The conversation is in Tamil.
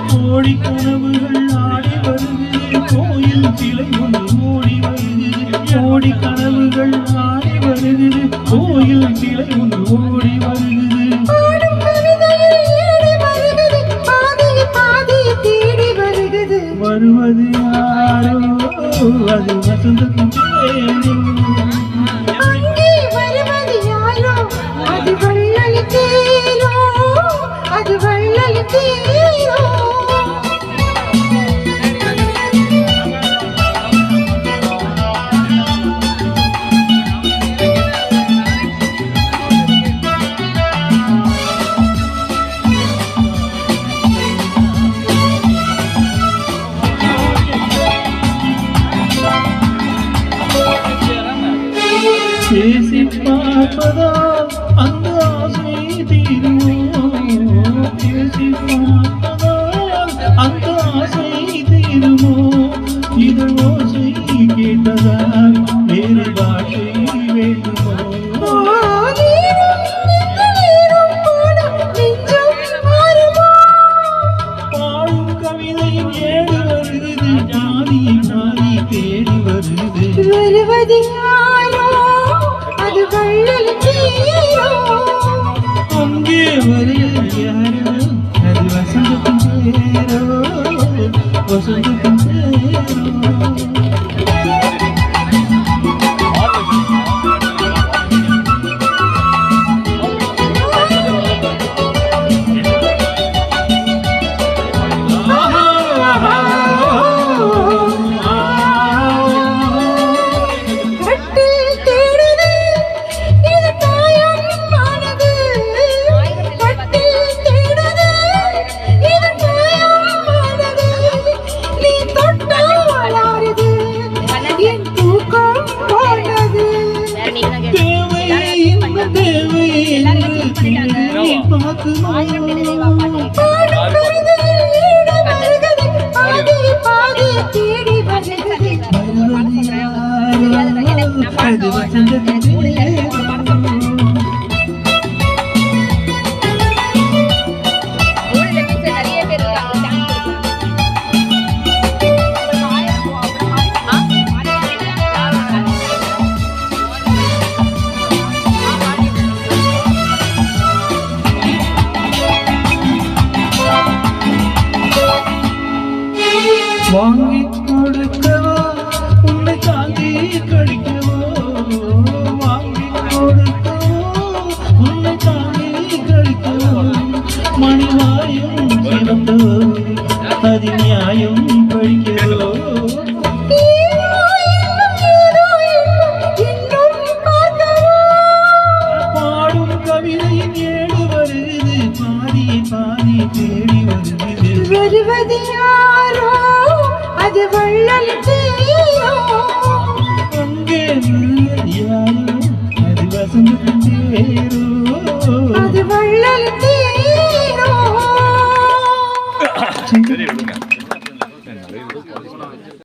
கோடி கனவுகள் ஆடி வருகிறது கோயில் சிலை ஒன்று ஓடி வருகிறது கோடி கனவுகள் ஆடி வருகிறது கோயில் சிலை ஒன்று ஓடி வருகிறது வருவது யாரோ அது வசந்தத்தின் தேரோ அங்கே வருவது யாரோ அது வள்ளல் தேரோ அது வள்ளல் தேரோ பேசி பார்ப்பதால் அந்த ஆசை தீருமோ பேசி பார்ப்பதால் அந்த ஆசை தீருமோ இது ஓசை கேட்டதால் வேறு பாஷை வேண்டுமோ பாடும் கவிதையும் ஏடு வருகிறது ஜாதி நாதி தேடி வருகிறது வருவது யாரோ அது வள்ளல் தேரோ அங்கே வருவது யாரோ அது வசந்தத்தின் தேரோ வசந்தத்தின் தேரோ வாங்கி கொடுக்கவோ உன்னை தாங்கி கழிக்கவோ வாங்கி கொடுக்கவோ உன்னை தாங்கி கழிக்கவோ மணிவாயும் சிவந்தோ அது நியாயம் பழிக்கவோ பாடும் கவிதையின் ஏடு வருகிறது பாதி பாதி தேடி வருகிறது வருவது யாரோ அது வள்ளல் தேரோ அங்கே யாரோ அது வசந்தத்தின் தேரோ அது வள்ளல் தேரோ சரி விடுங்க